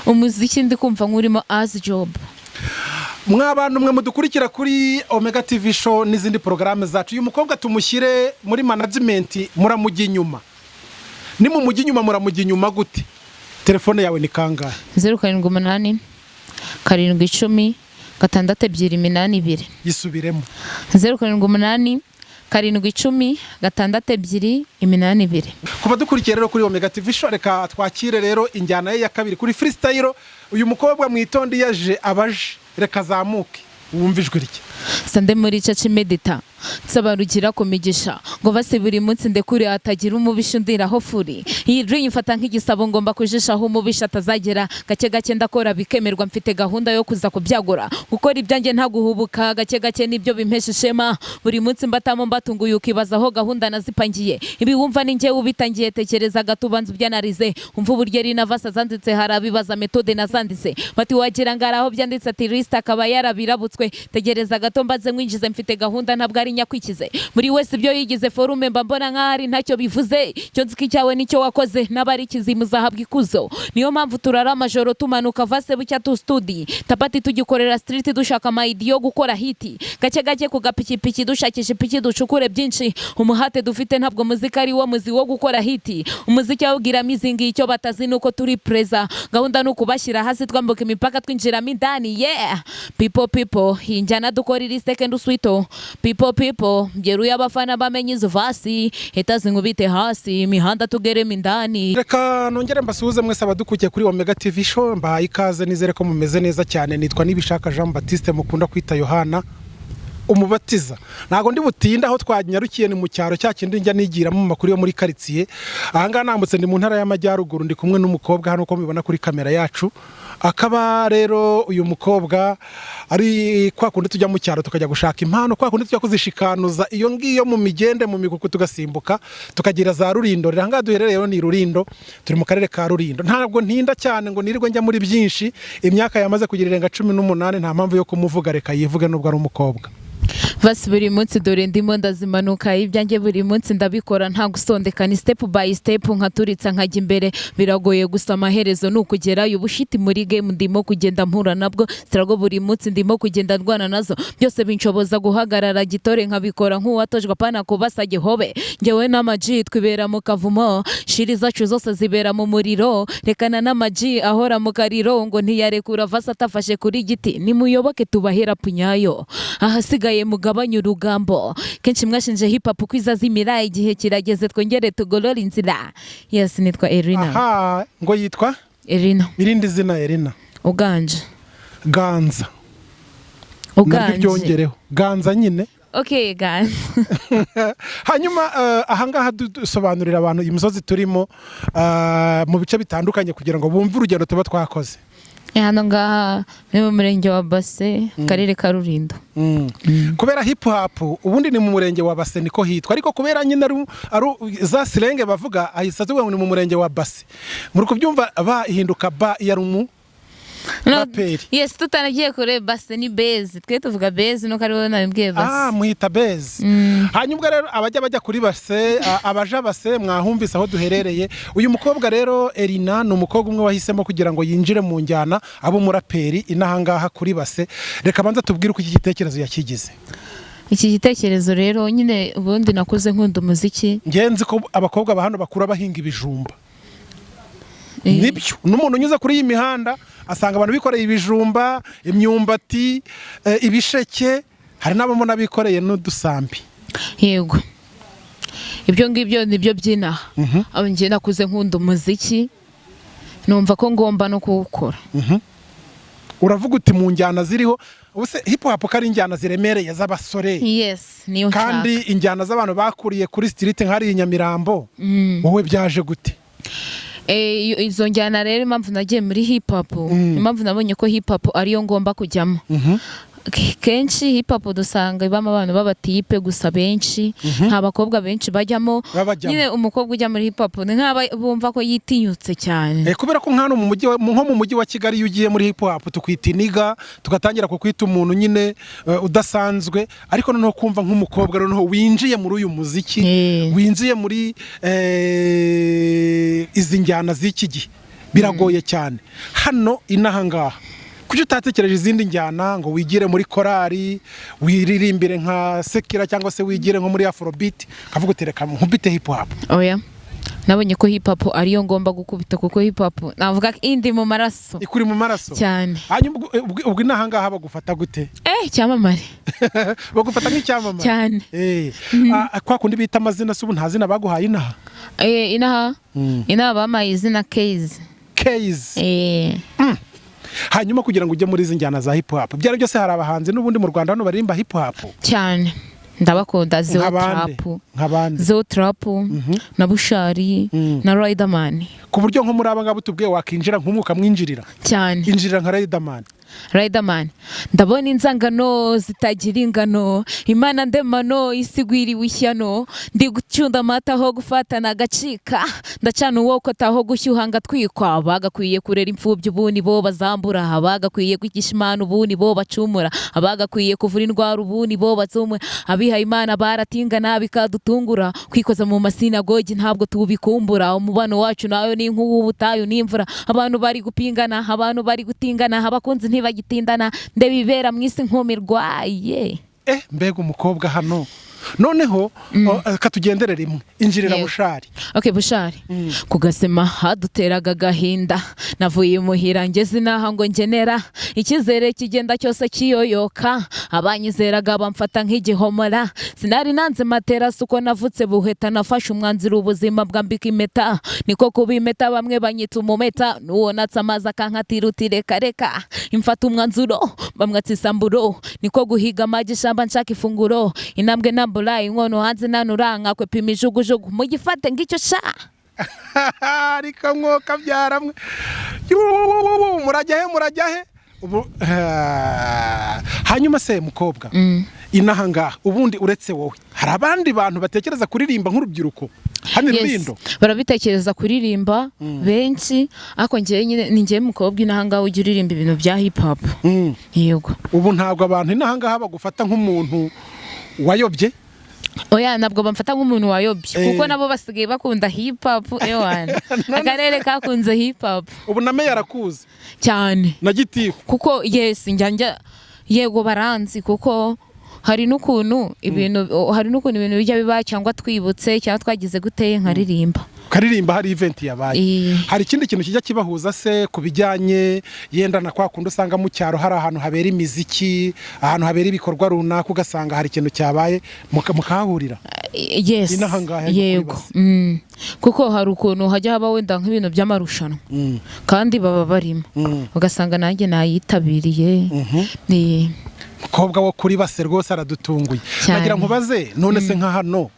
umuziki ndi kumva nk'urimo as job. Mwabantu mwe mudukurikira kuri Omega TV show n'izindi porogaramu zacu. Uyu mukobwa tumushyire muri management, muramujya inyuma. Ni mu mujyi inyuma, muramujya inyuma gute? Telefone yawe ni kangahe? 078 710 682. Yisubiremo. 078 710 682. Kuba dukurikiye rero kuri Omega TV show, reka twakire rero injyana ye ya kabiri kuri freestyle. Uyu mukobwa mwitondi yaje abaje, reka zamuke wumva ijwi rye. Sande muri caci medita nsabarugira kumigisha ngo base buri munsi ndekure atagira umubisha ndiraho furi. Iyi dream mfata nk'igisabo ngomba kujishaho umubisha atazagera gake gake ndakora bikemerwa, mfite gahunda yo kuza kubyagura gukora ibyanjye nta guhubuka gake gake nibyo bimpesha ishema. Buri munsi mbatamo mbatunguye ukibazaho gahunda nazipangiye, ibi wumva ni njye ubitangiye. Tekereza gatubanza byanarize umva uburyo ari navasa zanditse harabibaza metode nazanditse bati wagira ngaraho byanditse ati list akaba yarabirabutswe. Tegereza gato mbaze mwinjize, mfite gahunda ntabwo ari nyakwikize. Muri wese ibyo yigize forume mba mbona nk'ahari ntacyo bivuze. Cyo nziki cyawe nicyo wakoze n'abari kizimu zahabwa ikuzo. Niyo mpamvu turara amajoro tumanuka vase bucya tu studio tapati tugikorera street dushaka maidi yo gukora hiti gake gake ku gapikipiki dushakisha ipiki ducukure byinshi. Umuhate dufite ntabwo muzika ari wo muzi wo gukora hiti. Umuziki awugira mizingi icyo batazi nuko turi preza. Gahunda nuko bashyira hasi twambuka imipaka twinjiramo indani. Yeah people injyana dukora iri second sweeto. People byeruye abafana bamenye izo vasi hetazi nkubite hasi imihanda tugeremo indani. Reka nongere mbasuhuze mwese abadukukiye kuri Omega TV show, mbahaye ikaze, nizere ko mumeze neza cyane. Nitwa Nibishaka Jean Baptiste, mukunda kwita Yohana umubatiza. Nago ndi butinda aho twanyarukiye ni mu cyaro cyakindi njya nigira mu makuru yo muri quartier. Ahanga nambutse ndi mu ntara y'amajyaruguru, ndi kumwe n'umukobwa hano uko mubibona kuri kamera yacu. Akaba rero uyu mukobwa ari kwa kundi tujya mu cyaro tukajya gushaka impano, kwa kundi tujya kuzishikanuza iyo ngiyo mu migende mu mikuku tugasimbuka tukagira za Rurindo. Ranga duherereye ni Rurindo, turi mu karere ka Rurindo. Ntabwo ntinda cyane ngo nirirwe njya muri byinshi, imyaka yamaze kugira irenga 18, nta mpamvu yo kumuvuga, reka yivuge nubwo ari umukobwa. Vasi buri munsi dore ndimo ndazimanuka, ibyanjye buri munsi ndabikora nta gusondeka, ni step by step nkaturitsa nkajya imbere. Biragoye gusa amaherezo nukugerayo. Ubushiti muri game ndimo kugenda mpura nabwo, sirago buri munsi ndimo kugenda ndwana nazo. Byose binshoboza guhagarara gitore nkabikora nk'uwatojwe pana kubasage hobe. Ngewe n'amaji twibera mu kavumo, shiri zacu zose zibera mu muriro. Rekana n'amaji ahora mu kariro ngo ntiyarekura vasa atafashe kuri giti. Nimuyoboke tubahera punyayo ahasigaye mugabanya urugambo. Kenshi mwashinje hip hop kwiza zimira, igihe kirageze twongere tugorora inzira. Yes, nitwa Elinah. Aha, ngo yitwa Elinah. Irindi zina Elinah. Uganje. Ganza. Uganje. Byongereho. Ganza nyine. Okay, guys. Hanyuma ahangaha dusobanurira abantu imisozi turimo mu bice bitandukanye kugira ngo bumve urugendo tuba twakoze. Hano ngaha ni mu murenge wa Base, karere ka Rurindo. Kubera hip hop ubundi ni mu murenge wa Base niko hitwa, ariko kubera nyine ari za silenge bavuga ahisa tuvuga ni mu murenge wa Base. Muri kubyumva bahinduka ba yarumu Umuraperi. Yes, tutanagiye kure Base ni base. Twe tuvuga base no kariho nabibwiye Base. Muhita base. Hanyuma rero bajya kuri Base, abaja Base mwahumvise aho duherereye. Uyu mukobwa rero Elinah ni umukobwa umwe wahisemo kugira ngo yinjire mu njyana abo Umuraperi inahangaha kuri Base. Reka banza tubwire uko iki gitekerezo yakigize. Iki gitekerezo rero nyine ubundi nakuze nkunda umuziki. Ngenzi ko abakobwa bahano bakura bahinga ibijumba. Nibyo n'umuntu unyuze kuri iyi mihanda asanga abantu bikoreye ibijumba, imyumbati, ibisheke, hari n'abamona bikoreye n'udusambi. Yego, ibyo ngibyo nibyo byinaha. Abo ngiye nakuze nkunda umuziki, numva ko ngomba no kuwukora. Uravuga uti mu njyana ziriho ubuse hip hop kari injyana ziremereye z'abasore. Yes, niyo nshaka. Kandi injyana z'abantu bakuriye kuri street nk'ari Nyamirambo, wowe byaje gute? Izo njyana rero impamvu nagiye muri hip hop, impamvu nabonye ko hip hop ariyo ngomba kujyamo. Kenshi hip hop dusanga ibamo abantu babatipe gusa benshi, nta bakobwa benshi bajyamo. Nyine umukobwa ujya muri hip hop ni nk'aba bumva ko yitinyutse cyane. Kubera ko nk'ano mu mujyi wa Kigali ugiye muri hip hop tukwita iniga, tugatangira kukwita umuntu nyine udasanzwe, ariko noneho kumva nk'umukobwa noneho winjiye muri uyu muziki, winjiye muri izi njyana z'iki gihe. biragoye cyane. Hano inaha ngaha kuki utatekereje izindi njyana ngo wigire muri korari, wiririmbire nka sekira cyangwa se wigire nko muri afrobeat, kavuga utereka nkubite hip hop? Oya, nabonye ko hip hop ariyo ngomba gukubita, kuko hip hop navuga indi mu maraso, ikuri mu maraso cyane. hanyuma ubwo inaha ngaha bagufata gute? Cyamamare. Bagufata nk'icyamamare cyane. Kwa kundi bita amazina, se ubu nta zina baguhaye inaha? Inaha bamaye izina Case. Hanyuma kugira ngo ujye muri izi njyana za hip hop, byari byose hari abahanzi n'ubundi mu Rwanda hano baririmba hip hop cyane, ndabakunda. Zo trap na Bushari na Riderman, ku buryo nko muri aba ngabo tubwiye wakinjira nk'umwuka mwinjirira cyane. Injirira nka Riderman, ndabona inzangano zitagira ingano, Imana ndemano isigwiriwe ishyano, ndi gucunda amata aho gufatana agacika, ndacana uwoko taho gushyuha ngatwikwa, bagakwiye kurera imfubyi ubu ni bo bazambura, bagakwiye kwigisha Imana ubu ni bo bacumura, bagakwiye kuvura indwara ubu ni bo bazumwe, abihaye Imana baratingana bikadutungura, kwikoza mu masinagogi ntabwo tubikumbura, umubano wacu nayo ni nk'uw'ubutayu n'imvura, abantu bari gupingana, abantu bari gutingana, abakunzi ntibagitindana, ndebibera mu isi nkumirwaye. Mbega umukobwa hano noneho katugendere rimwe, injirira Bushari. Bushari. Kugasema haduteraga gahinda, navuye muhira ngeze naha ngo ngenera, ikizere kigenda cyose kiyoyoka, abanyizeraga bamfata nk'igihomora, sinari nanze matera suko navutse buheta, nafashe umwanzuro ubuzima bwambika impeta, niko kubimeta bamwe banyita umumeta, nuwo natsamaza kankatira utireka reka, imfata umwanzuro bamwatsa isamburo, niko guhiga amagi shamba nshaka ifunguro, intambwe nambura inkono hanze nanuranga kwe pima ijugujugu mugifate ngicyo sha. Ariko mwoka byaramwe murajyahe hanyuma se mukobwa, inaha ngaha ubundi uretse wowe hari abandi bantu batekereza kuririmba nk'urubyiruko hano Rulindo? Barabitekereza kuririmba benshi, ariko ni njye mukobwa inaha ngaha ujya uririmba ibintu bya hip hop. Yego. Ubu ntabwo abantu inaha ngaha bagufata nk'umuntu wayobye? Oya, ntabwo bamfata nk'umuntu wayobye, kuko nabo basigaye bakunda hip hop. Akarere kakunze hip hop. Ubu na meya arakuzi cyane na gitifu, kuko njya yego baranzi, kuko hari n'ukuntu ibintu bijya biba, cyangwa twibutse cyangwa twagize guteye nkaririmba. Karirimba hari event yabaye. Hari ikindi kintu kijya kibahuza se ku bijyanye yenda na kwa kundi usanga mu cyaro hari ahantu habera imiziki, ahantu habera ibikorwa runaka, ugasanga hari ikintu cyabaye mukahahurira? Yego. Kuko hari ukuntu hajya haba wenda nk'ibintu by'amarushanwa, kandi baba barimo, ugasanga nanjye nayitabiriye. Umukobwa wo kuri base rwose aradutunguye. Nagira nkubaze none se nka hano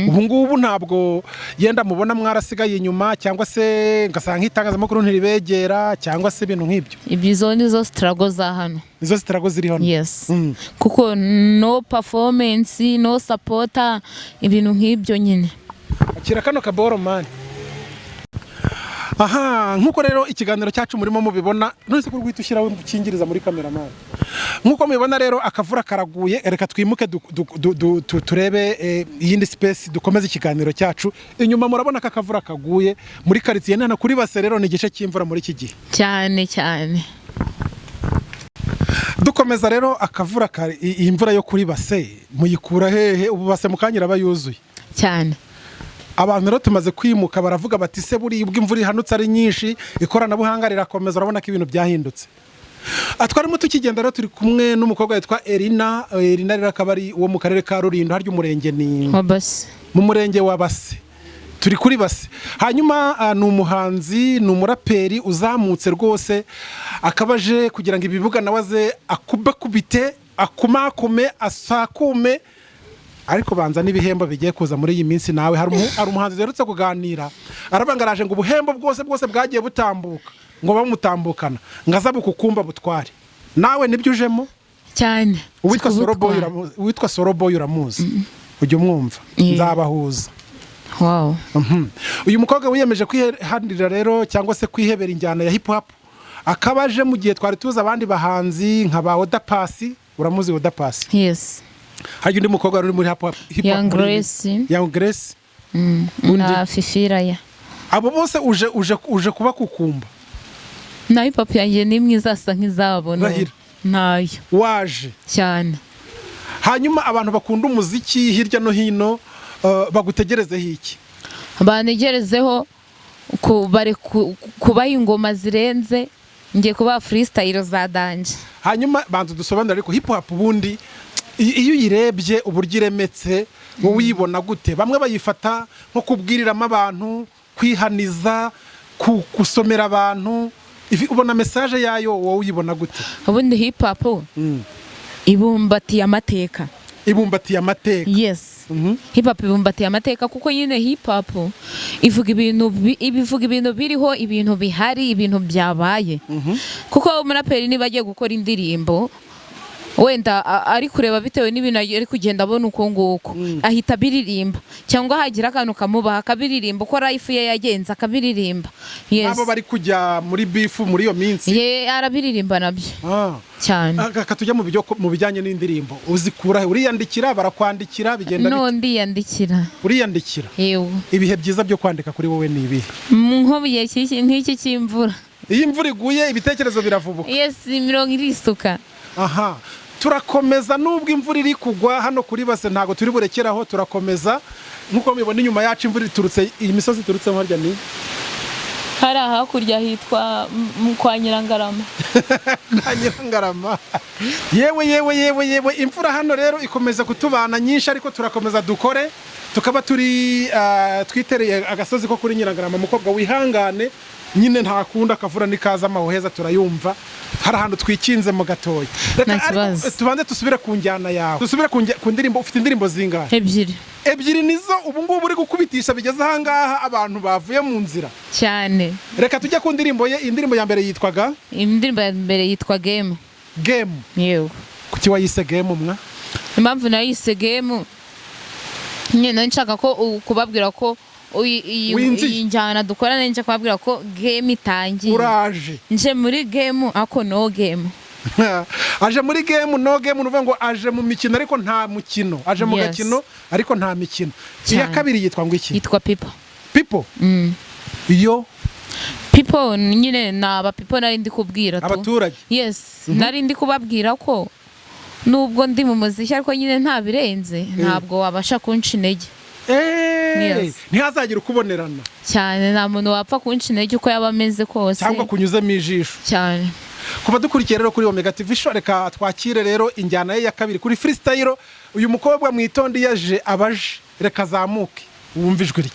ubu ngubu ntabwo yenda mubona mwarasigaye inyuma, cyangwa se ngasanga nk'itangazamakuru ntiribegera, cyangwa se ibintu nk'ibyo? Izo nizo struggle za hano. Izo struggle ziri hano? Yes. Kuko no performance, no supporter, ibintu nk'ibyo nyine. Akira kano kaboro man. Nkuko rero ikiganiro cyacu murimo mubibona, none se ko rwita ushyiraho ukingiriza muri cameraman. Nkuko mubibona rero akavura karaguye, reka twimuke turebe iyindi space dukomeze ikiganiro cyacu. Inyuma murabona ko akavura kaguye muri quartier nana kuri base, rero ni igice cy'imvura muri iki gihe cyane. Dukomeza rero akavura imvura yo kuri base muyikura hehe? Ubu base mukanyira bayuzuye cyane. Abantu rero tumaze kwimuka baravuga bati se buri ubwo imvura ihanutse ari nyinshi, ikoranabuhanga rirakomeza, urabona ko ibintu byahindutse. Atwarimo tukigenda rero turi kumwe n'umukobwa witwa Elinah. Elinah rero akaba ari uwo mu karere ka Rulindo, harya umurenge ni Base, mu murenge wa Base. Turi kuri Base. Hanyuma ni umuhanzi, ni umuraperi uzamutse rwose, akabaje kugira ngo Ibibuga nawe aze akubite akumakume asakume, ariko banza n'ibihembo bigiye kuza muri iyi minsi. Nawe hari umuhanzi zerutse kuganira, arabangaraje ngo ubuhembo bwose bwagiye butambuka, ngo bamutambukana ngaza bukukumba butware. Nawe nibyo ujemo cyane. Uwitwa Soroboy uramuzi? Ujye umwumva, nzabahuza. Wow. Uyu mukobwa wiyemeje kwihandira rero, cyangwa se kwihebera injyana ya hip hop, akabaje mu gihe twari tuza abandi bahanzi nka ba Oda Pasi. Uramuzi Oda Pasi? Yes. Hari undi mukobwa uri muri hip hop, Young Grace. Na Fifira ya. Abo bose uje kuba kukumba. na hip hop yanjye ni mwiza asa nk'izabo Rahira. nayo waje cyane. hanyuma abantu bakunda umuziki hirya no hino bagutegerezeho iki? Banegerezeho kubaha ingoma zirenze, ngiye kubaha freestyle za danje. hanyuma banza dusobanura ariko hip hop ubundi iyo uyirebye uburyo iremetse wowe uyibona gute? Bamwe bayifata nko kubwiriramo abantu, kwihaniza, gusomera abantu, ubona message yayo wowe uyibona gute? Ubundi hip hop ibumbatiye amateka. Ibumbatiye amateka. Yes. Hip hop ibumbatiye amateka kuko nyine hip hop ivuga ibintu biriho, ibintu bihari, ibintu byabaye. Kuko umuraperi niba agiye gukora indirimbo wenda ari kureba bitewe n'ibintu ari kugenda abona uko nguko ahita biririmba, cyangwa hagira akantu kamubaha akabiririmba, uko life ye yagenze akabiririmba. Yes. Abo bari kujya muri beef muri iyo minsi arabiririmba nabyo cyane. Tujya mu bijyanye n'indirimbo uzikura uriyandikira, barakwandikira, bigenda no ndiyandikira. Uriyandikira? Yego. Ibihe byiza byo kwandika kuri wowe ni ibihe? Nkobiye nk'iki cy'imvura. Iyo imvura iguye ibitekerezo biravubuka. Yes, imirongo irisuka. Aha, turakomeza nubwo imvura iri kugwa hano kuri base, ntago turi burekeraho, turakomeza nkuko mubibona inyuma yacu imvura iturutse, iyi misozi iturutse harya ni hari hakurya hitwa kwa Nyirangarama. Kwa Nyirangarama. Yewe imvura hano rero ikomeza kutubana nyinshi, ariko turakomeza dukore, tukaba turi twitereye agasozi ko kuri Nyirangarama. Umukobwa wihangane nyine ntakunda akavura nikaza amaheza turayumva, hari ahantu twikinze mu gatoya. Reka tubanze tusubire ku njyana yawe, dusubire ku ndirimbo. Ufite indirimbo zingahe? Ebyiri nizo ubu ngubu uri gukubitisha bigeze ahangaha abantu bavuye mu nzira cyane. Reka tujya ku ndirimbo ye. Indirimbo ya mbere yitwaga? Indirimbo ya mbere yitwa Game. Yego. Kuki wayise Game mwa? Impamvu nayise Game nyine nshaka ko kubabwira ko iyi njyana dukorana, nje kubabwira ko game itangiye. Uraje nje muri game ako no game. Aje muri game no game, nuvuga ngo aje mu mikino ariko nta mukino, aje mu gakino ariko nta mikino. Iya kabiri yitwa ngo iki? Yitwa People. Iyo people nyine naba people nari ndi kubwira to abaturage. Yes. Nari ndi kubabwira ko nubwo ndi mu muziki ariko nyine nta birenze, ntabwo wabasha kunca intege. Ntihazagira ukubonerana cyane, nta muntu wapfa kunca intege uko yaba ameze kose, cyangwa kunyuzamo ijisho cyane. Kuba dukurikiye rero kuri Omega TV Show, reka twakire rero injyana ye ya kabiri kuri freestyle. Uyu mukobwa mwitonde yaje abaje, reka azamuke wumva ijwi rye.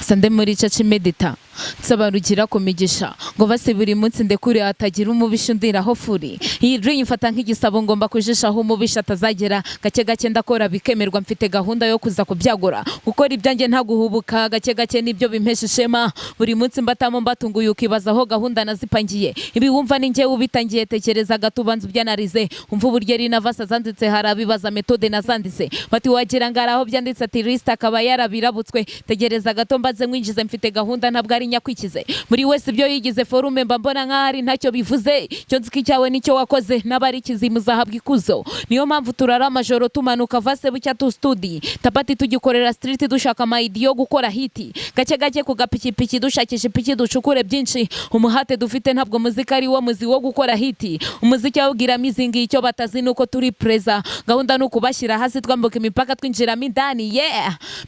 Sande muri caci medita nsabarugira ku migisha ngo base buri munsi ndekure atagira umubisha undiraho furi. Iyi dream ifata nk'igisabo ngomba kujishaho umubisha atazagera, gake gake ndakora bikemerwa, mfite gahunda yo kuza kubyagura, gukora ibyanjye nta guhubuka, gake gake nibyo bimpesha ishema. Buri munsi mbatamo mbatunguye ukibazaho gahunda nazipangiye, ibi wumva ni njye ubitangiye. Tekereza gatubanza ubyanarize, umva uburyo Elinah vasa zanditse, harabibaza metode nazanditse, bati wagira ngaraho byanditse ati list akaba yarabirabutswe. Tegereza gato mbaze mwinjize, mfite gahunda ntabwo ari nyakwikize. Muri wese ibyo yigize forume mba mbona nk'ahari ntacyo bivuze, cyo nziki cyawe nicyo wakoze, n'abari kizimu zahabwa ikuzo. Niyo mpamvu turara amajoro tumanuka vase bucya tu studio tapati tugikorera street dushaka maidi yo gukora hiti, gake gake ku gapikipiki dushakisha ipiki ducukure byinshi. Umuhate dufite ntabwo muzika ari wo muzi wo gukora hiti, umuziki awugira mizingi, icyo batazi nuko turi preza. Gahunda nuko bashyira hasi twambuka imipaka twinjiramo indani.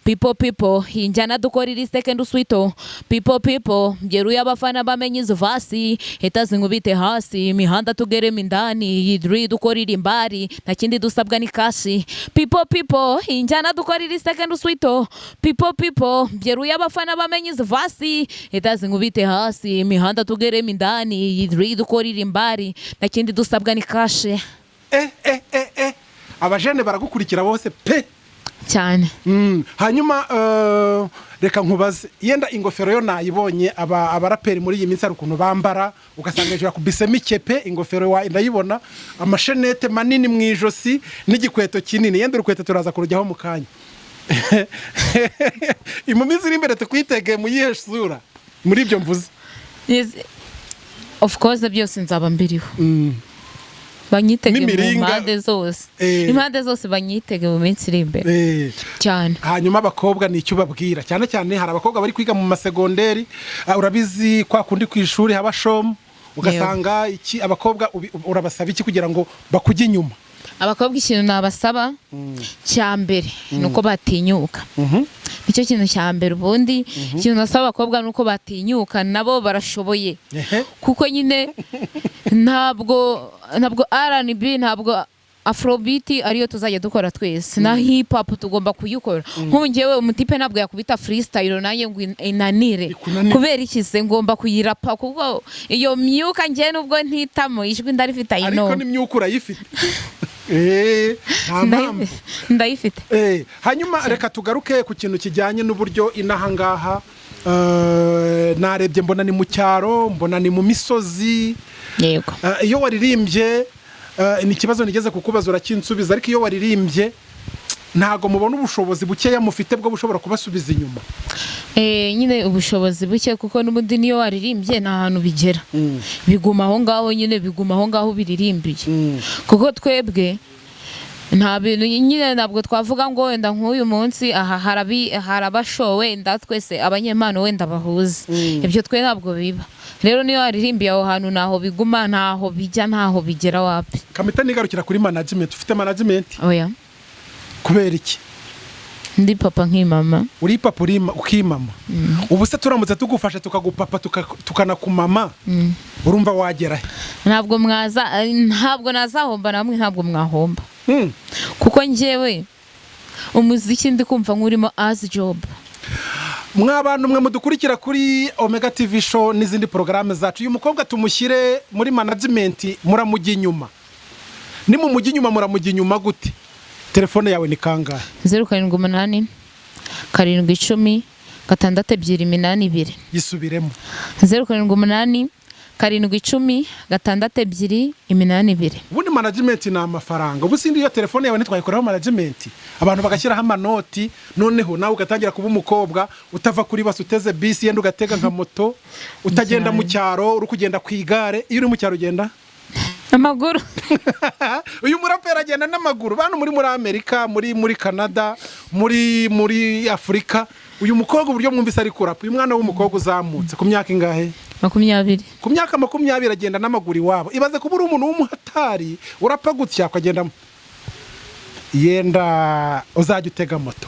People injyana dukora iri second sweeto. People byeruye abafana bamenye izo vasi, hetazi nkubite hasi, imihanda tugeremo indani. Yidri dukora iri mbari, nta kindi dusabwa ni kashi. People injyana dukora iri second sweeto. People byeruye abafana bamenye izo vasi, hetazi nkubite hasi, imihanda tugeremo indani. Yidri dukora iri mbari, nta kindi dusabwa ni kashi. Abajene baragukurikira bose pe cyane. Hanyuma reka nkubaze, yenda ingofero yo nayibonye abaraperi muri iyi minsi ari ukuntu bambara, ugasanga hejuru yakubisemo ikepe, ingofero ndayibona, amashenete manini mu ijosi n'igikweto kinini. Yenda urukweto turaza kurujyaho mu kanya. Mu minsi iri imbere tukwitegeye mu yihe sura muri ibyo mvuze? Of course byose nzaba mbiriho. Banyitege mu mpande zose, impande zose banyitege mu minsi iri imbere cyane. Hanyuma abakobwa ni icyo babwira, cyane cyane hari abakobwa bari kwiga mu masegonderi, urabizi kwa kundi ku ishuri haba shomu, ugasanga iki abakobwa urabasaba iki kugira ngo bakujye inyuma? Abakobwa ikintu nabasaba cya mbere nuko batinyuka. Nicyo kintu cya mbere. Ubundi ikintu nasaba abakobwa nuko batinyuka, nabo barashoboye. Kuko nyine ntabwo R&B, ntabwo Afrobeat ariyo tuzajya dukora twese, na hip hop tugomba kuyikora. Nk'ubu njyewe umutipe ntabwo yakubita freestyle nanjye ngo inanire, kubera ikize ngomba kuyirapa, kuko iyo myuka njye nubwo ntitamo ijwi ndarifite ayino. Ariko n'imyuka urayifite. Ndayifite. Hanyuma reka tugaruke ku kintu kijyanye n'uburyo inaha ngaha narebye mbona ni mu cyaro, mbona ni mu misozi. Yego. Iyo waririmbye ni ikibazo nigeze kukubaza urakinsubiza, ariko iyo waririmbye ntago mubona ubushobozi bukeya mufite bwo bushobora kubasubiza inyuma? Nyine ubushobozi buke, kuko n'ubundi niyo waririmbye nta hantu bigera, biguma aho ngaho, nyine biguma aho ngaho biririmbiye. Kuko twebwe nta bintu nyine, ntabwo twavuga ngo wenda nk'uyu munsi aha harabashowe wenda twese abanyempano wenda bahuze, ibyo twe ntabwo biba. Rero niyo waririmbiye aho hantu naho biguma, ntaho bijya, ntaho bigera wapi. Kamita nigarukira kuri management. Ufite management? Oya. Kubera iki? Ndi papa nk'imama. Uri papa ukimama? Ubu se turamutse tugufasha tukagupapa tukanakumama, urumva wagera he? Ntabwo nazahomba namwe, ntabwo mwahomba. Kuko njyewe umuziki ndi kumva nk'urimo as job. Mwabantu mwe mudukurikira kuri Omega TV show n'izindi porogaramu zacu, uyu mukobwa tumushyire muri management, muramujya inyuma. Ni mu mujyi inyuma, muramujya inyuma gute? Telefone yawe ni kangahe? 078 710 682. Yisubiremo. 078 710 682. Ubundi management ni amafaranga. Ubu sindi iyo telefone yawe ntitwayikoraho management, abantu bagashyiraho amanoti, noneho nawe ugatangira kuba umukobwa utava kuri basi, uteze bisi yenda ugatega nka moto, utagenda mu cyaro, uri kugenda ku igare. Iyo uri mu cyaro ugenda amaguru. Uyu muraperi agenda n'amaguru. Bantu muri Amerika, muri Canada, muri Afrika. Uyu mukobwa uburyo mwumvise ari kurapa, uyu mwana w'umukobwa uzamutse ku myaka ingahe? 20. Ku myaka 20 agenda n'amaguru iwabo. Ibaze kuba uri umuntu w'umuhatari urapa gutya akagenda. Yenda uzajya utega moto.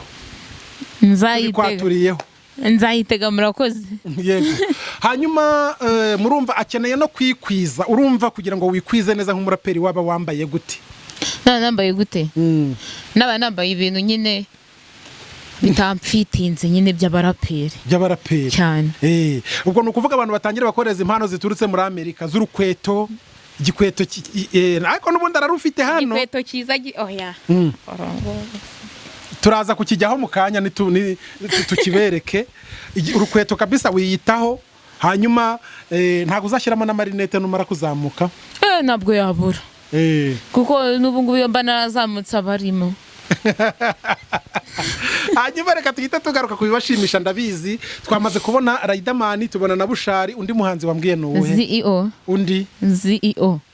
Nzayitega murakoze. Yego. Hanyuma murumva akeneye no kwikwiza. Urumva kugira ngo wikwize neza nk'umuraperi waba wambaye gute? Nambaye gute? Nambaye ibintu nyine bitamfitinze nyine by'abaraperi cyane. Ubwo nukuvuga abantu batangira bakoreza impano ziturutse muri Amerika z'urukweto, igikweto ariko n'ubundi ararufite hano. Igikweto kiza oya. Turaza kukijyaho mu kanya tukibereke. Urukweto kabisa wiyitaho, hanyuma ntago uzashyiramo na marinette numara kuzamuka. Ntabwo yabura. Kuko n'ubu ngubu mba narazamutse abarimo. Hanyuma reka tuhita tugaruka kubibashimisha. Ndabizi twamaze kubona Riderman, tubona na Bushari. Undi muhanzi wambwiye nuwe? CEO. Undi?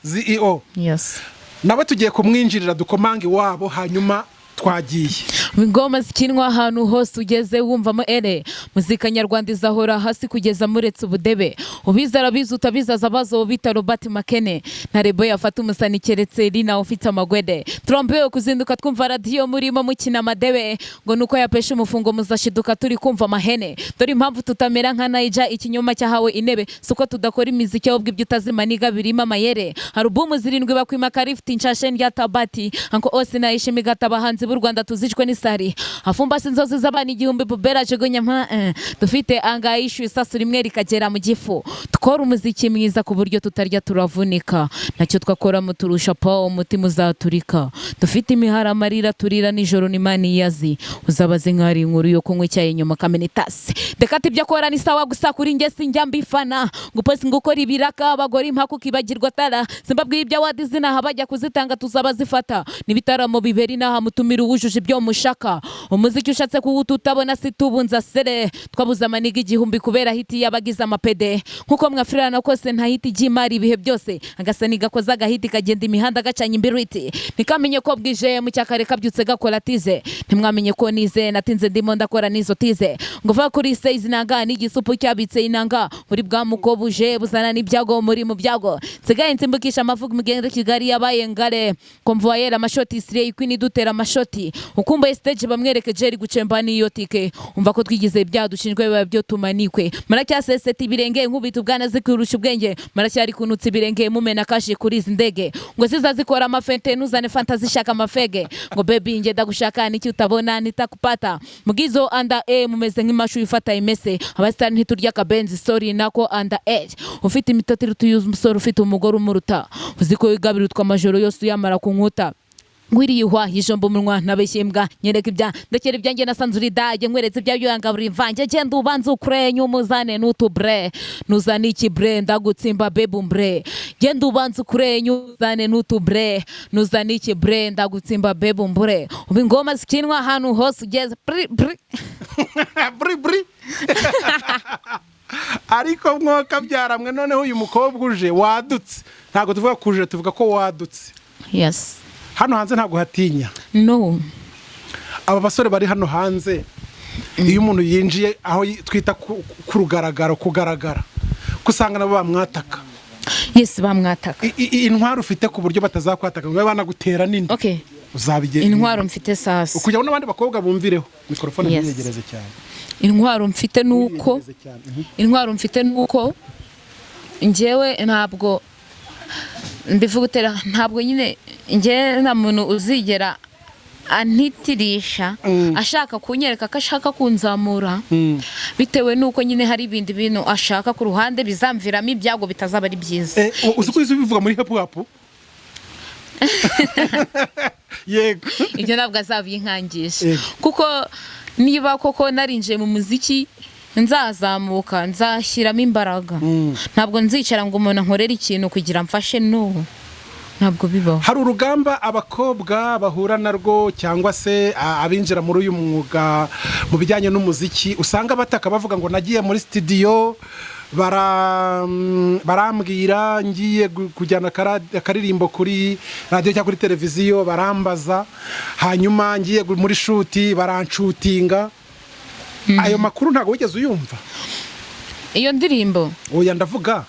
CEO. Yes. Nawe tugiye kumwinjirira dukomange wabo, hanyuma twagiye. Ingoma zikinwa ahantu hose ugeze wumvamo muzika nyarwanda izahora hasi kugeza muretse ubudebe. Ubiza arabizi utabizaza abazo bita Robert Makene. Ntarebo yafata umusani keretse Elinah ufite amagwede. Trompe kuzinduka twumva radio murimo mukina amadebe. Ngo nuko yapesha umufungo muzashiduka turi kumva amahene. Dore impamvu tutamera nka Naija ikinyoma cyahawe inebe. Suko tudakora imiziki ahubwo ibyo utazimaniga birimo amayere. Alubumu 7 bakwimaka rifite inshashe ndya tabati. Anko ose naishe migata abahanzi b'u Rwanda tuzicwe n'isari. Afumba sinzozi z'abana igihumbi bubera jegonya dufite anga ishu isasu rimwe rikagera mu gifu. Tukora umuziki mwiza ku buryo tutarya turavunika. Nacyo twakora muturusha pa umutima uzaturika. Dufite imihara amarira turira nijoro n'Imana yazi. Uzabaze nkari inkuru yo kunywa icyayi nyuma kamenitasi. Dekati ibyo akora ni sawa gusa kuri nge sinjya mbifana. Nguposi ngukora ibiraka abagore impaka ukibagirwa tara. Simbabwiye ibyo wadizina habajya kuzitanga tuzabazifata. Nibitaramo biberi naha mutume gutumira uwujuje ibyo mushaka umuziki ushatse kuwuta utabona situbunza sere twabuze amaniga igihumbi kubera hiti yabagize amapede nkuko mwafirana kose nta hiti y'imari ibihe byose agasani gakoza agahiti kagenda imihanda gacanye imbiriti nikamenye ko bwije mu cyakare kabyutse gakora tize ntimwamenye ko nize natinze ndimo ndakora nizo tize ngo va kuri stage inanga n'igisupu cyabitse inanga muri bwa mukobuje buzana n'ibyago muri mu byago tsigaye nsimbukisha amavuga mugende Kigali yabaye ngare konvoyera amashoti sire ikwini dutera amashoti ukumbuye stage bamwereke jeri gucemba niyo tike umva ko twigize byadushinjwe biba byo tumanikwe maracyaseseta ibirenge nkubita ubwana zikurusha ubwenge maracyari kunutsa ibirenge mumena kashi kuri izi ndege ngo zizazikora amafente nuzane fantasy shaka amafege ngo baby nge ndagushaka niki utabona nitakupata mugizo under mumeze nk'imashu ifata imese abasitani ntiturya kabenzi story nako under age ufite imitotero tuyuza umusore ufite umugore umuruta uziko igabirutwa amajoro yose uyamara ku nkuta ngwiriyuhwa ijombo umunwa nabeshyembwa nyereka ibya ndekera ibyanjye nasanzura idage nkweretse ibya byanga buri mvange genda ubanza ukurenya umuzane n'utubre nuzana iki bre ndagutsimba bebumbre genda ubanza ukurenya uzane n'utubre nuzana iki bre ndagutsimba bebumbure ubu ingoma zikinwa ahantu hose ugeze bri bri bri bri ariko mwoka byaramwe noneho uyu mukobwa uje wadutse ntago tuvuga kuje tuvuga ko wadutse yes hano hanze ntago hatinya no aba basore bari hano hanze iyo umuntu yinjiye aho twita ku rugaragaro kugaragara kusanga nabo bamwataka yes bamwataka intwaro ufite ku buryo batazakwataka ngo banagutera nini okay uzabigera intwaro mfite sasa ukujya n'abandi bakobwa bumvireho mikrofone ntiyegereze cyane intwaro mfite nuko njyewe ntabwo mbivugutera ntabwo nyine njye nta muntu uzigera antitirisha ashaka kunyereka ko ashaka kunzamura bitewe nuko nyine hari ibindi bintu ashaka ku ruhande bizamviramo ibyago bitazaba ari byiza uzi ko bivuga muri hip hop yego ibyo ntabwo azabinkangisha kuko niba koko narinjiye mu muziki nzazamuka nzashyiramo imbaraga ntabwo nzicara ngo umuntu ankorere ikintu kugira mfashe n'ubu ntabwo bibaho hari urugamba abakobwa bahura narwo cyangwa se abinjira muri uyu mwuga mu bijyanye n'umuziki usanga bataka bavuga ngo nagiye muri studio barambwira ngiye kujyana akaririmbo kuri radio cyangwa kuri televiziyo barambaza hanyuma ngiye muri shuti baranshutinga ayo makuru ntago wigeze uyumva iyo ndirimbo oya ndavuga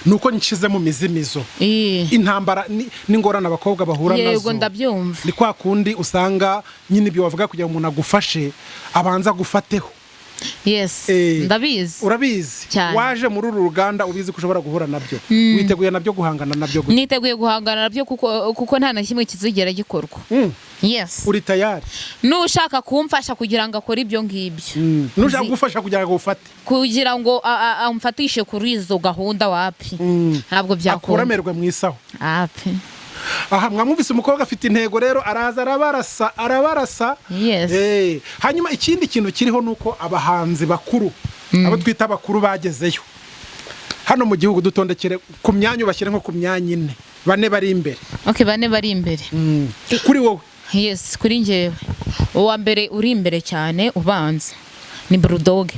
nuko nshize mu mizimizo intambara n'ingorane abakobwa bahura nazo yego ndabyumva ni kwa kundi usanga nyine ibyo wavuga kugira ngo umuntu agufashe abanza gufateho yes ndabizi urabizi waje muri uru ruganda ubizi ko ushobora guhura nabyo witeguye nabyo guhangana nabyo niteguye guhangana nabyo kuko nta na kimwe kizigera gikorwa yes uri tayari nushaka kumfasha kugira ngo akore ibyo ngibyo nushaka gufasha kugira ngo ufate kugira ngo amfatishe kuri izo gahunda wapi ntabwo byakora akuramerwe mu isaho api aha mwamwumvise umukobwa afite intego rero araza arabarasa yes hanyuma ikindi kintu kiriho nuko abahanzi bakuru abo twita bakuru bagezeyo hano mu gihugu dutondekere ku myanya bashyire nko ku myanya 4 bane bari imbere okay bane bari imbere kuri wowe yes kuri njyewe uwa mbere uri imbere cyane ubanza ni Bulldog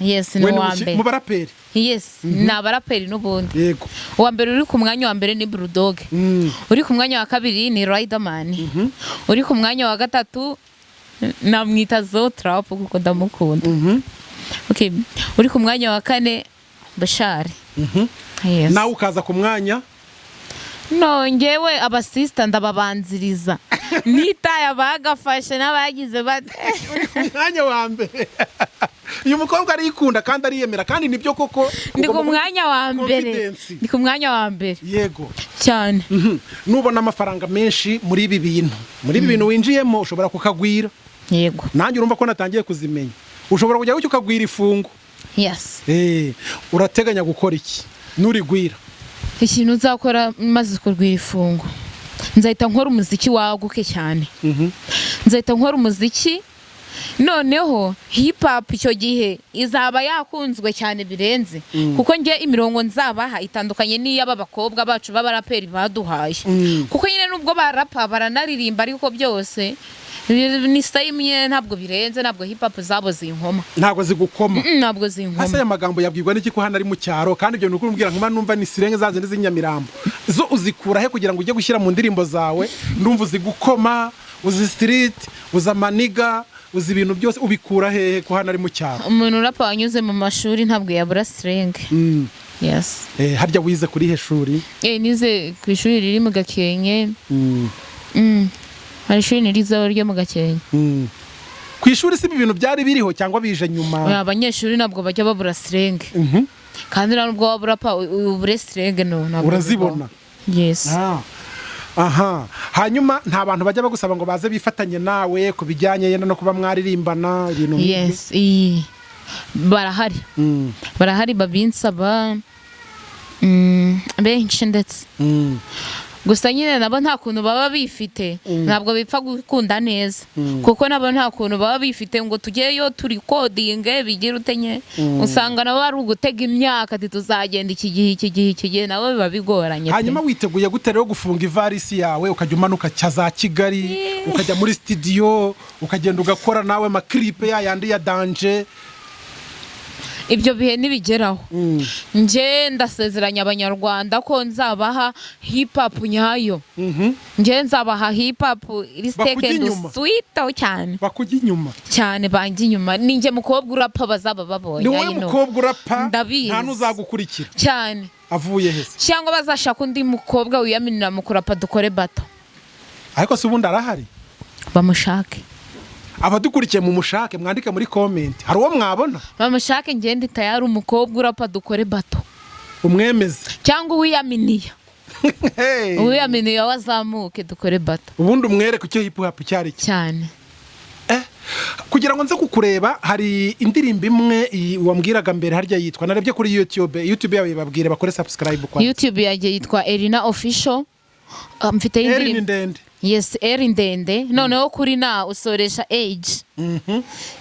yes ni uwa mbere Mubakobwa yes ni abaraperi n'ubundi yego uwa mbere uri ku mwanya wa mbere ni Bulldog uri ku mwanya wa kabiri ni Riderman uri ku mwanya wa gatatu namwita Zotrap kuko ndamukunda okay uri ku mwanya wa kane Bashari yes nawe ukaza ku mwanya no ngewe abasista ndababanziriza nitaya bagafashe n'abagize bate mwanya wa mbere uyu mukobwa arikunda kandi ariyemera kandi nibyo koko ndi ku mwanya wa mbere yego cyane nubona amafaranga menshi muri ibi bintu winjiyemo ushobora kukagwira yego nanjye urumva ko natangiye kuzimenya ushobora kujya ukagwira ifungo yes urateganya gukora iki nurigwira ikintu nzakora maze kurwira ifungo nzahita nkora umuziki waguke cyane nzahita nkora umuziki noneho hip hop icyo gihe izaba yakunzwe cyane birenze kuko nge imirongo nzabaha itandukanye n'iy'abakobwa bacu b'abaraperi baduhaye kuko nyine nubwo barapa baranaririmba ariko byose ni style imwe, ntabwo birenze, ntabwo hip hop zabo zinkoma, ntabwo zigukoma. ntabwo zinkoma. Hasa ya magambo yabwirwa n'iki ko hano ari mu cyaro, kandi ibyo nuko umbwira nkuma numva ni sirenge zazindi z'inyamirambo zo uzikura he kugira ngo ujye gushyira mu ndirimbo zawe? Ndumva uzigukoma, uzi street, uza maniga, uzi ibintu byose, ubikura hehe ko hano ari mu cyaro? Umuntu urapa wanyuze mu mashuri ntabwo yabura slang. Yes. Harya wize kuri he shuri? Nize ku ishuri riri mu Gakenke. Hari ishuri nirizaho ryo mu Gakenke. Ku ishuri si ibintu byari biriho cyangwa bije nyuma? Abanyeshuri ntabwo bajya babura slang. Kandi nubwo wabura pa ubure slang no ntabwo urazibona. Yes. Aha, hanyuma nta bantu bajya bagusaba ngo baze bifatanye nawe ku bijyanye yenda no kuba mwaririmbana ibintu nk'ibyo? Yes, barahari babinsaba benshi ndetse. Gusa nyine nabo nta kuntu baba bifite, ntabwo bipfa gukunda neza, kuko nabo nta kuntu baba bifite ngo tugeyo turi coding bigira utenye. Usanga nabo ari ugutega imyaka ati tuzagenda iki gihe nabo biba bigoranye. Hanyuma witeguye gute rero gufunga ivarisi yawe ukajya umanuka za Kigali, ukajya muri studio, ukagenda ugakora nawe ma clip yandi ya danger? Ibyo bihe nibigeraho nje ndasezeranya abanyarwanda ko nzabaha hip hop nyayo. Nje nzabaha hip hop iri stekendo sweet cyane, bakujya inyuma cyane, bangi inyuma. Ninjye mukobwa urapa bazaba babonye. Ni wowe mukobwa urapa, nta nuzagukurikira cyane. Avuye hese cyangwa bazashaka undi mukobwa wiyaminira mu kurapa dukore bato? Ariko se ubundi arahari, bamushake. Abadukurikiye mu mushake, mwandike muri comment, hari uwo mwabona bamushake. Ngende tayari umukobwa urapa dukore bato, umwemeze cyangwa uwiyaminiye uwiyaminiye wazamuke dukore bato, ubundi umwereke icyo hip hop cyari cyane. Kugira ngo nze kukureba, hari indirimbo imwe wambwiraga mbere harya yitwa, narebye kuri YouTube yawe, babwire bakore subscribe kwa YouTube yagiye yitwa Elinah official. Mfite indirimbo ndende. Yes, ndende. Noneho kuri na usoresha age.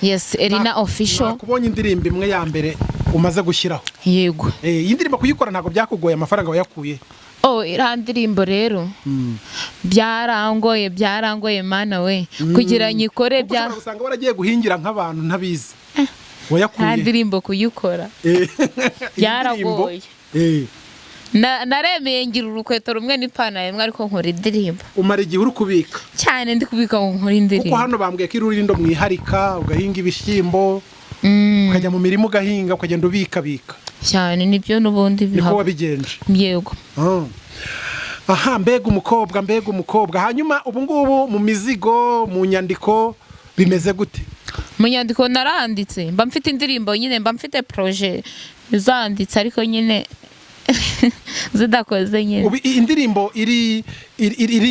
Yes, Elinah official. Kubonye indirimbo imwe ya mbere umaze gushyiraho? Yego. Iyi ndirimbo kuyikora ntabwo byakugoye, amafaranga wayakuye? Irandirimbo rero byarangoye mana we, kugira nyikore bya usanga waragiye guhingira nk'abantu ntabizi. Wayakuye indirimbo kuyikora byaragoye. Naremeye ngira urukweto rumwe n'ipantaro imwe, ariko nkora indirimbo. Umara igihe uri kubika? Cyane ndi kubika ngo nkora indirimbo. Kuko hano bambwiye ko irurindo mwiharika, ugahinga ibishyimbo, ukajya mu mirimo ugahinga, ukagenda ubika cyane. Nibyo n'ubundi niko wabigenje? Yego. Aha, mbega umukobwa. Hanyuma ubu ngubu mu mizigo, mu nyandiko bimeze gute? Mu nyandiko naranditse, mba mfite indirimbo nyine, mba mfite projet zanditse, ariko nyine zidakoze nyine. Indirimbo iri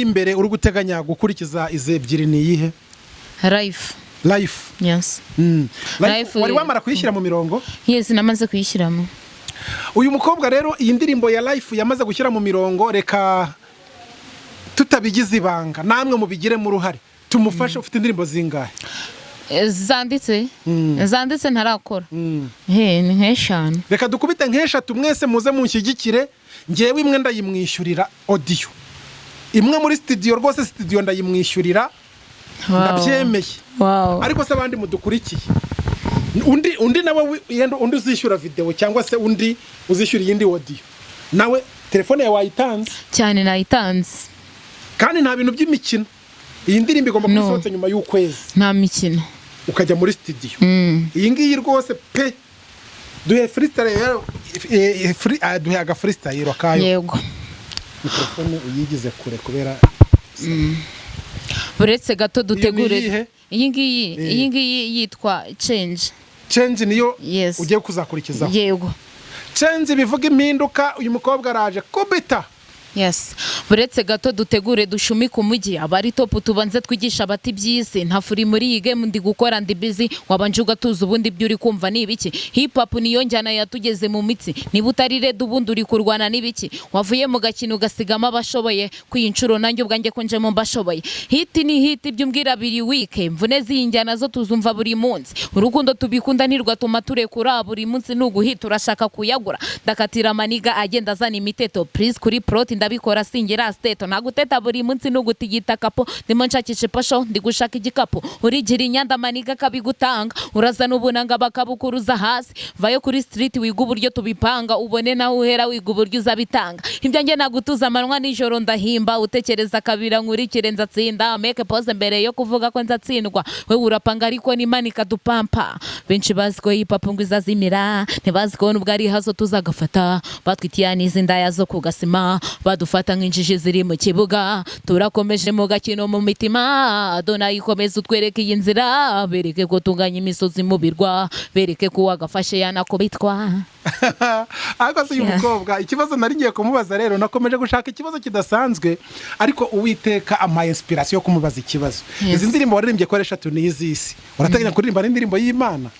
imbere uri guteganya gukurikiza ize ebyiri ni iyihe? Life. Yes. Wari wamara kuyishyira mu mirongo? Yes, namaze kuyishyiramo. Uyu mukobwa rero iyi ndirimbo ya Life yamaze gushyira mu mirongo, reka tutabigize ibanga, namwe mubigiremo uruhare, tumufashe. Ufite indirimbo zingahe zanditse ntarakora? Ni nk'eshanu. Reka dukubite nk'eshatu, mwese muze munshyigikire. Ngewe imwe ndayimwishyurira audio, imwe muri studio, rwose studio ndayimwishyurira, ndabyemeye. Ariko se abandi mudukurikiye, undi nawe undi uzishyura video cyangwa se undi uzishyura iyindi audio, nawe telefone yawe wayitanze? Cyane nayitanze, kandi nta bintu by'imikino. Iyi ndirimbo igomba kusohotse nyuma y'ukwezi, nta mikino, ukajya muri studio. Iyi ngiyi rwose pe, duhe freestyle duhe aga freestyle kayo. Yego, mikrofone uyigize kure kubera buretse gato dutegure. Iyi ngiyi yitwa change niyo ugiye kuzakurikizaho? Yego, change bivuga impinduka. Uyu mukobwa araje kubita. Yes, buretse gato dutegure dushumike umujyi, abari top tubanze twigisha abati by'isi. Ntafuri muri iyi game ndi gukora, ndi busy, wabanje ugatuza ubundi byo uri kumva ni ibiki. Hip hop niyo njyana yatugeze mu mitsi, niba utari red ubundi uri kurwana n'ibiki. Wavuye mu gakino ugasigamo abashoboye, kwinshuro nanjye ubwanjye ko njemo mbashoboye. Hit ni hit byumbwira biri week, mvune z'injyana zo tuzumva buri munsi. Urukundo tubikunda nirwa tuma turekura buri munsi, nuguhita urashaka kuyagura. Ndakatira maniga agenda azana imiteto, please kuri proti ndabikora singira steto naguteta buri munsi nugutigita kapo ndimo nshakisha posho ndigushaka igikapu urigira inyanda maniga kabigutanga uraza n'ubunanga bakabukuruza hasi vayo kuri street wiga uburyo tubipanga ubone naho uhera wiga uburyo uzabitanga ibyanjye nagutuza amanwa nijoro ndahimba utekereza kabira nkurikire nzatsinda make pose mbere yo kuvuga ko nzatsindwa we urapanga ariko n'Imana ikadupampa benshi bazi ko hip hop ngo izazimira ntibazi ko nubwo ari hazo tuzagafata batwitiya n'izindaya zo kugasima badufata nk'injiji ziri mu kibuga turakomeje mu gakino mu mitima dona ikomeza utwereke iyi nzira bereke ko tunganya imisozi mu birwa bereke ko wagafashe yanako bitwa ariko se uyu mukobwa ikibazo nari ngiye kumubaza rero nakomeje gushaka ikibazo kidasanzwe ariko Uwiteka ama inspiration yo kumubaza ikibazo izi ndirimbo waririmbye ko ari 3 n'izisi urateganya kuririmba n'indirimbo y'Imana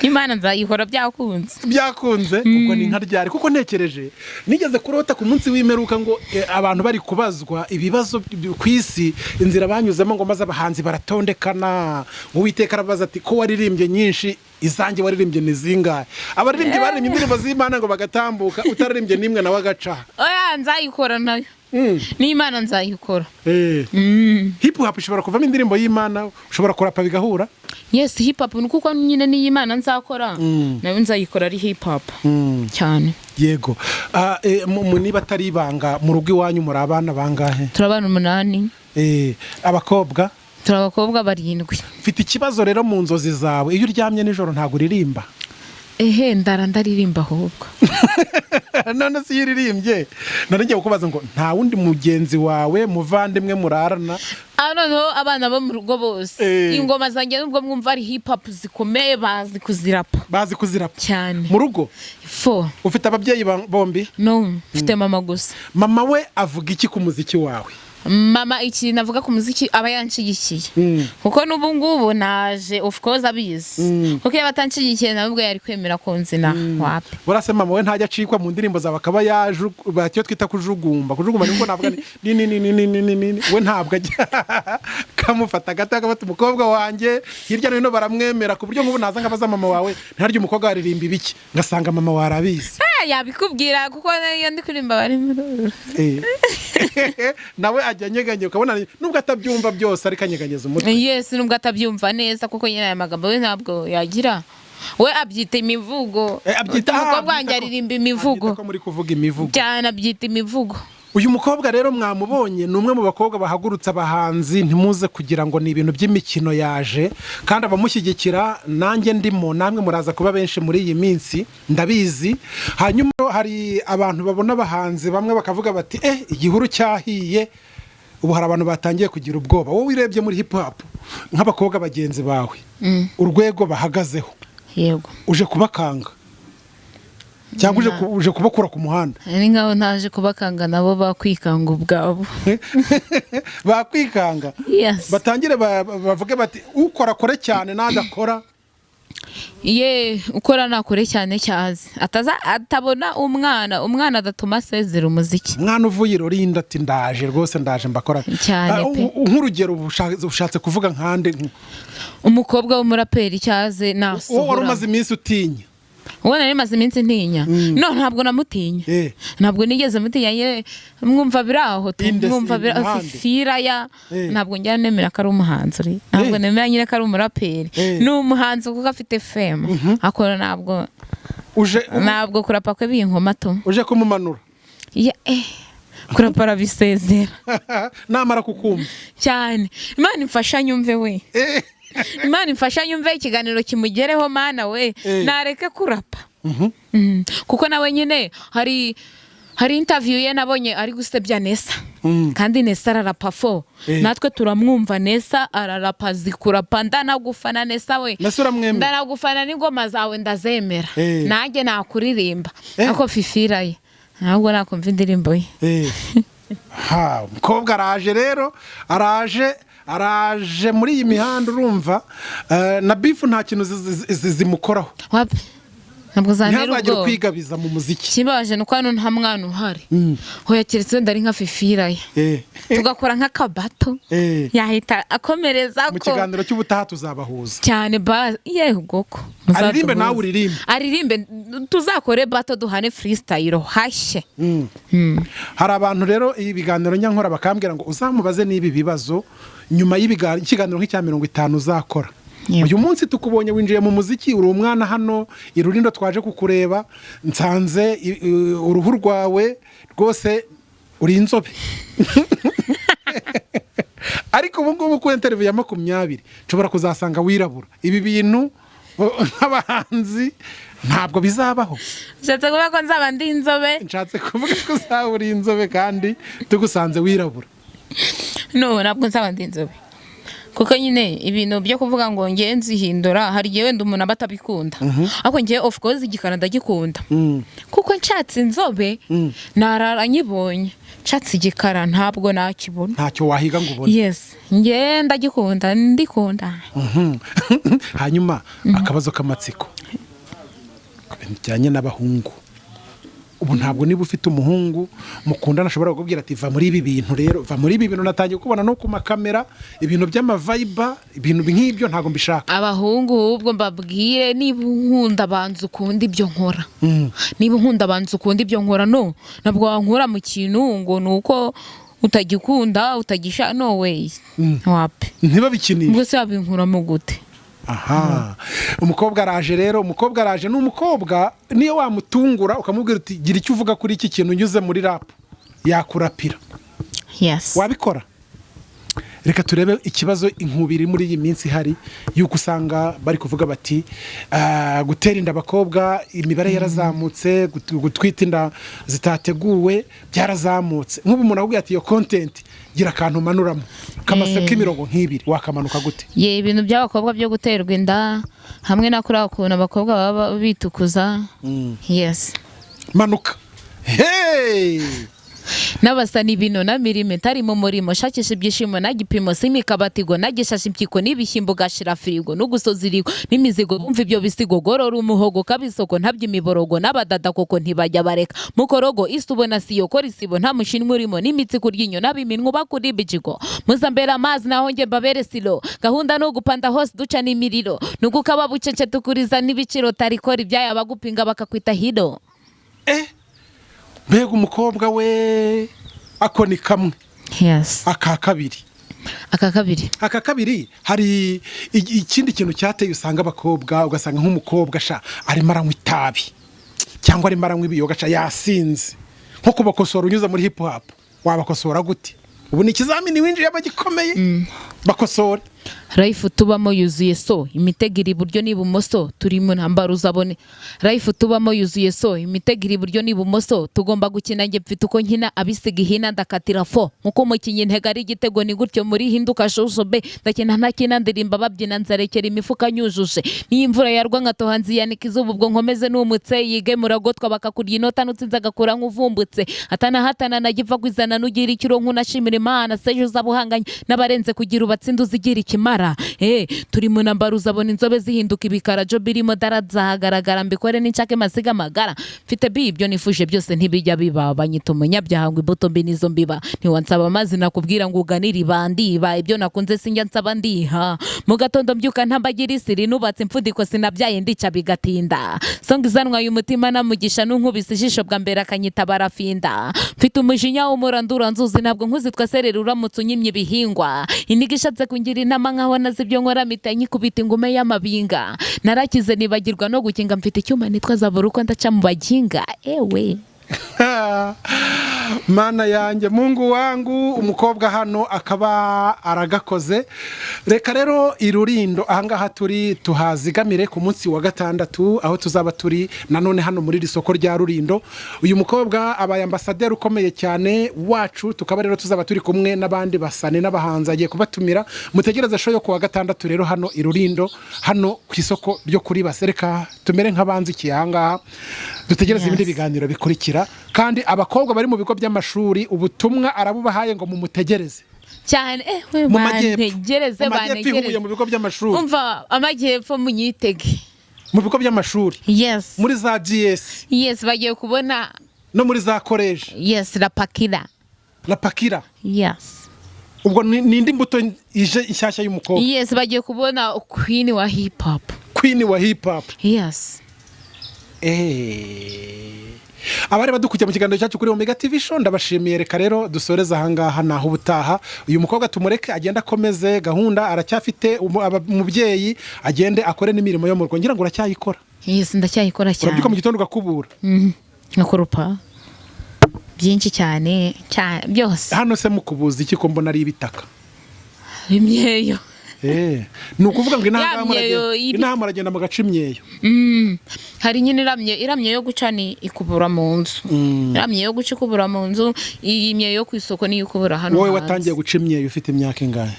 Imana nzayihora byakunze kuko ni nka ryari kuko ntekereje nigeze kurota ku munsi w'imperuka ngo abantu bari kubazwa ibibazo ku isi inzira banyuzemo ngo maze abahanzi baratondekana Uwiteka arabaza ati ko waririmbye nyinshi izanjye waririmbye ni zingahe abaririmbye baririmbye indirimbo z'Imana ngo bagatambuka utaririmbye nimwe nawe agaca oya nzayikora nayo n'Imana nzayikora hip hop ishobora kuvamo indirimbo y'Imana ushobora kurapa bigahura yes hip hop nuko nyine n'Imana nzakora nawe nzayikora ari hip hop cyane yego niba atari ibanga mu rugo iwanyu muri abana bangahe turabana 8 abakobwa turabakobwa 7 mfite ikibazo rero mu nzozi zawe iyo uryamye nijoro ntago uririmba ndaririmba ahubwo none si yiririmbye none ngiye kukubaza ngo nta wundi mugenzi wawe muvandimwe murarana noneho abana bo mu rugo bose ingoma zanjye nubwo mwumva ari hip hop zikomeye bazi kuzirapa cyane mu rugo ufite ababyeyi bombi no mfite mama gusa mama we avuga iki ku muziki wawe mama iki navuga ku muziki aba yanshigikiye kuko n'ubu ngubu naje of course abizi kuko iyo batanshigikiye nabwo yari kwemera ko nzina wapi burase mama we ntajya acikwa mu ndirimbo zawe akaba bacyo twita kujugumba niko navuga ni we ntabwo ajya kamufata gata akabata umukobwa wanjye hirya no hino baramwemera ku buryo nk'ubu naza ngabaza mama wawe ntaryo umukobwa waririmba ibiki ngasanga mama warabizi yabikubwira kuko iyo ndi kuririmba bari nawe ajya nyeganye ukabona nubwo atabyumva byose ariko anyeganyeza umutwe yes nubwo atabyumva neza kuko nyine aya magambo we ntabwo yagira we abyita imivugo umukobwa wanjye aririmba imivugo ko muri kuvuga imivugo cyane abyita imivugo uyu mukobwa rero mwamubonye ni umwe mu bakobwa bahagurutsa abahanzi ntimuze kugira ngo ni ibintu by'imikino yaje kandi abamushyigikira nanjye ndimo namwe muraza kuba benshi muri iyi minsi ndabizi hanyuma hari abantu babona abahanzi bamwe bakavuga bati igihuru cyahiye ubu hari abantu batangiye kugira ubwoba wowe urebye muri hip hop nk'abakobwa bagenzi bawe urwego bahagazeho yego uje kubakanga cyangwa uje kubakura ku muhanda ni nkaho ntaje kubakanga nabo bakwikanga ubwabo bakwikanga batangire bavuge bati ukora kore cyane nadakora ukora nakore cyane cyazi atabona umwana adatuma asezera umuziki umwana uvuye irorinda ati ndaje rwose ndaje mbakora cyane pe nk'urugero ushatse kuvuga nkande umukobwa w'umuraperi cyaze nasohora wari umaze iminsi utinya uwo nari maze iminsi ntinya no ntabwo namutinya ntabwo nigeze mutinya mwumva biraho mwumva firaya ntabwo njya nemera ko ari umuhanzi ntabwo nemera nyine ko ari umuraperi ni umuhanzi kuko afite fame akora ntabwo kurapa kwe binkomato uje kumumanura kurapa arabisezera namara kukumva cyane Imana imfasha nyumve we Imana imfasha nyumve ikiganiro kimugereho mana we nareke kurapa kuko nawe nyine hari interview ye nabonye ari gusebya Nessa kandi Nessa ararapa natwe turamwumva Nessa ararapa zikurapa ndanagufana Nessa we ndanagufana n'ingoma zawe ndazemera nanjye nakuririmba ako fifira ye ntabwo nakumva indirimbo ye umukobwa araje rero araje muri iyi mihanda urumva na bifu nta kintu zimukoraho ntabwo zantera ntihazagire ubwoba kwigabiza mu muziki. kibabaje nuko hano nta mwana uhari hoya keretse wenda ari nka fifira ye tugakora nk'akabato yahita akomereza ko mu kiganiro cy'ubutaha tuzabahuza cyane yewe ubwoko aririmbe nawe aririmbe tuzakore bato duhane freestyle hashye. Hari abantu rero iyi biganiro nyankora bakambwira ngo uzamubaze n'ibi bibazo nyuma y'ikiganiro nk'icya 50 uzakora. Uyu munsi tukubonye winjiye mu muziki, uri umwana hano i Rulindo, twaje kukureba, nsanze uruhu rwawe rwose uri inzobe. Ariko ubu ngubu ku interview ya 20 nshobora kuzasanga wirabura. Ibi bintu nk'abahanzi ntabwo bizabaho. Nshatse kuvuga ko nzaba ndi inzobe. Nshatse kuvuga ko uzaba uri inzobe kandi tugusanze wirabura. No, ntabwo nzaba ndi inzobe. Kuko nyine ibintu byo kuvuga ngo ngenzi hindura hari gihe wenda umuntu abatabikunda. Ariko ngiye of course igikana ndagikunda. Kuko nshatse inzobe narara nyibonye. Nshatse igikara ntabwo nakibona. Ntacyo wahiga ngo ubone. Yes, ngiye ndagikunda ndikunda. Hanyuma akabazo k'amatsiko. Bijyanye n'abahungu. Ubu ntabwo niba ufite umuhungu mukundana ashobora kukubwira ati va muri ibi bintu rero, va muri ibi bintu natangiye kubona no ku makamera, ibintu by'amavibe, ibintu nk'ibyo ntabwo mbishaka. Abahungu ubwo mbabwire niba unkunda banza ukunda ibyo nkora. Niba unkunda banza ukunda ibyo nkora, no nabwo wankura mu kintu ngo nuko utagikunda utagisha, no way. Wapi ntiba bikinira ubwo se abinkura mu gute. Aha. Umukobwa araje rero, umukobwa araje n'umukobwa niyo wamutungura ukamubwira uti gira icyo uvuga kuri iki kintu unyuze muri rap yakurapira. Yes. Wabikora. Reka turebe ikibazo inkubiri muri iyi minsi hari yuko usanga bari kuvuga bati gutera inda abakobwa imibare yarazamutse, gutwita inda zitateguwe byarazamutse. Nk'ubu umuntu akubwira ati iyo content gira akantu manuramo kamase k'imirongo nk'ibiri wakamanuka gute? Ye ibintu by'abakobwa byo guterwa inda hamwe na kuri akuntu abakobwa baba bitukuza. Yes. Manuka. Hey! n'abasani bino na milimetari mu murimo shakisha ibyishimo na gipimo simikabatigo nagishasha impyiko n'ibishyimbo gashira firigo n'ugusozirigo n'imizigo bumva ibyo bisigo gorora umuhogo kabisoko ntabyo imiborogo n'abadada koko ntibajya bareka mukorogo isubona siyo korisibo nta mushinwa urimo n'imitsi kuryinyo nabiminwa bakuri bijigo muzambera amazi naho nge babere silo gahunda no gupanda hose duca n'imiriro nugukaba bucece tukuriza n'ibiciro tarikora ibyaya bagupinga bakakwita hido. Mbega umukobwa we ako ni kamwe. Yes. Aka kabiri hari ikindi kintu cyateye usanga abakobwa ugasanga nk'umukobwa sha ari maranywa itabi cyangwa ari maranywa ibiyoga sha yasinze nko kubakosora unyuza muri hip hop wabakosora gute? Ubu ni ikizamini winjiye abagikomeye bakosora. Life tubamo yuzuye so imitegiri iburyo n'ibumoso turi mu ntambaro uzabone. Life tubamo yuzuye so imitegiri iburyo n'ibumoso tugomba gukina nge mfite uko nkina abisiga ihina ndakatira fo nkuko mukinyi ntega ari igitego ni gutyo muri hinduka shosho be ndakina ntakina ndirimba babyina nzarekera imifuka nyujuje n'imvura yarwa nkatohanzi yanika izuba ubwo nkomeze n'umutse yige muragotwa bakakurya inota nutsinza agakura nk'uvumbutse hatana nagiva kwizana nugira ikiro nkunashimira Imana seje uzabuhanganye n'abarenze kugira ubatsinda uzigira ikimara. Turi mu ntambaro uzabona inzobe zihinduka ibikara jo birimo darazahagaragara mbikore n'inshake masiga magara mfite bibyo nifuje byose ntibijya biba banyita umunyabyaha ngo imbuto mbi nizo mbiba ntiwansaba amazi nakubwira ngo uganire bandiba ibyo nakunze sinjya nsaba ndiha mu gatondo mbyuka ntambagira isiri nubatse imfudiko sinabyaye ndica bigatinda song izanwa y'umutima namugisha n'unkubise ijisho bwa mbere akanyita barafinda mfite umujinya w'umurandura nzuzi ntabwo nkuzitwa serera uramutse unyimye ibihingwa inigishatse kungira inama nkaho nazibyo nkora mitanye kubita ingume y'amabinga narakize nibagirwa no gukinga mfite icyuma nitwa zabura uko ndaca mu baginga ewe. Mana yanjye Mungu wangu umukobwa hano akaba aragakoze. Reka rero irurindo ahangaha turi tuhazigamire ku munsi wa gatandatu aho tuzaba turi nanone hano muri risoko rya Rurindo. Uyu mukobwa abaye ambasaderi ukomeye cyane wacu tukaba rero tuzaba turi kumwe n'abandi basane n'abahanzi agiye kubatumira mutegereze show yo ku wa gatandatu rero hano irurindo hano ku isoko ryo kuri Basereka tumere nk'abanzi kiyangaha dutegereze ibindi biganiro bikurikira kandi abakobwa bari mu bigo by'amashuri ubutumwa arabubahaye ngo mumutegereze cyane mu majyepfo mu bigo by'amashuri umva amajyepfo munyitege mu bigo by'amashuri yes muri za GS yes bagiye kubona no muri za college yes rapakira yes ubwo ni indi mbuto ije inshyashya y'umukobwa yes bagiye kubona queen wa hip hop yes abari badukujya mu kiganiro cyacu kuri Omega TV show ndabashimiye reka rero dusoreza ahangaha naho ubutaha uyu mukobwa tumureke agenda akomeze gahunda aracyafite umubyeyi agende akore n'imirimo yo mu rugo ngira ngo uracyayikora yes ndacyayikora cyane urabyuka mu gitondo ugakubura nkakoropa byinshi cyane byose hano se mukubuza iki ko mbona ari ibitaka imyeyo ni ukuvuga ngo inaha muragenda mu gace imyeyo hari nyine iramye yo guca ni ikubura mu nzu iramye yo guca ikubura mu nzu iyi myeyo yo ku isoko niyo ikubura hano wowe watangiye guca imyeyo ufite imyaka ingahe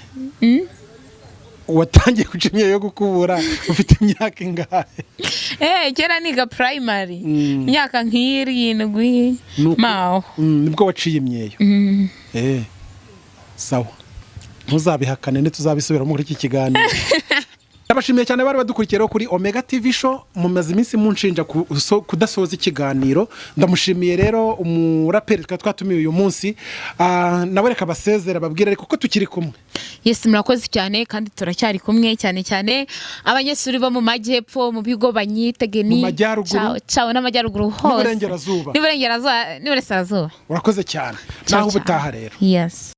watangiye guca imyeyo yo gukubura ufite imyaka ingahe kera niga primary imyaka nk'irindwi maho nibwo waciye imyeyo sawa ntuzabihakane ntituzabisubiramo muri iki kiganiro Ndabashimiye cyane bari badukurikiyeho kuri Omega TV show mumaze iminsi munshinja kudasoza ikiganiro ndamushimiye rero umuraperi twatumiye uyu munsi nawe reka basezera babwire ariko ko tukiri kumwe yes murakoze cyane kandi turacyari kumwe cyane abanyeshuri bo mu majyepfo mu bigo banyitege ni ciao n'amajyaruguru hose n'iburengerazuba n'iburengerazuba urakoze cyane naho ubutaha rero yes